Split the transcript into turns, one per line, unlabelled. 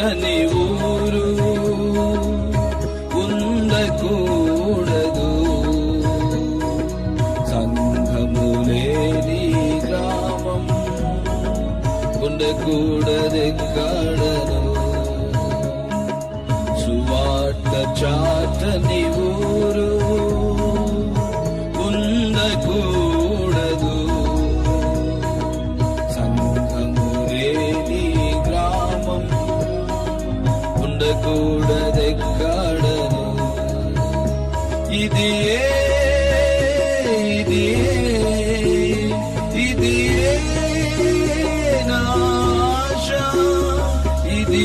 చాటని ఊరు ఉండకూడదు, సంఘము లేని గ్రామం ఉండకూడదెక్కడను, సువార్త చాటని ఊరు ఉండకూడదు, సంఘము లేని గ్రామం ఉండకూడదెక్కడను. ఇది నా ఆశ, ఇది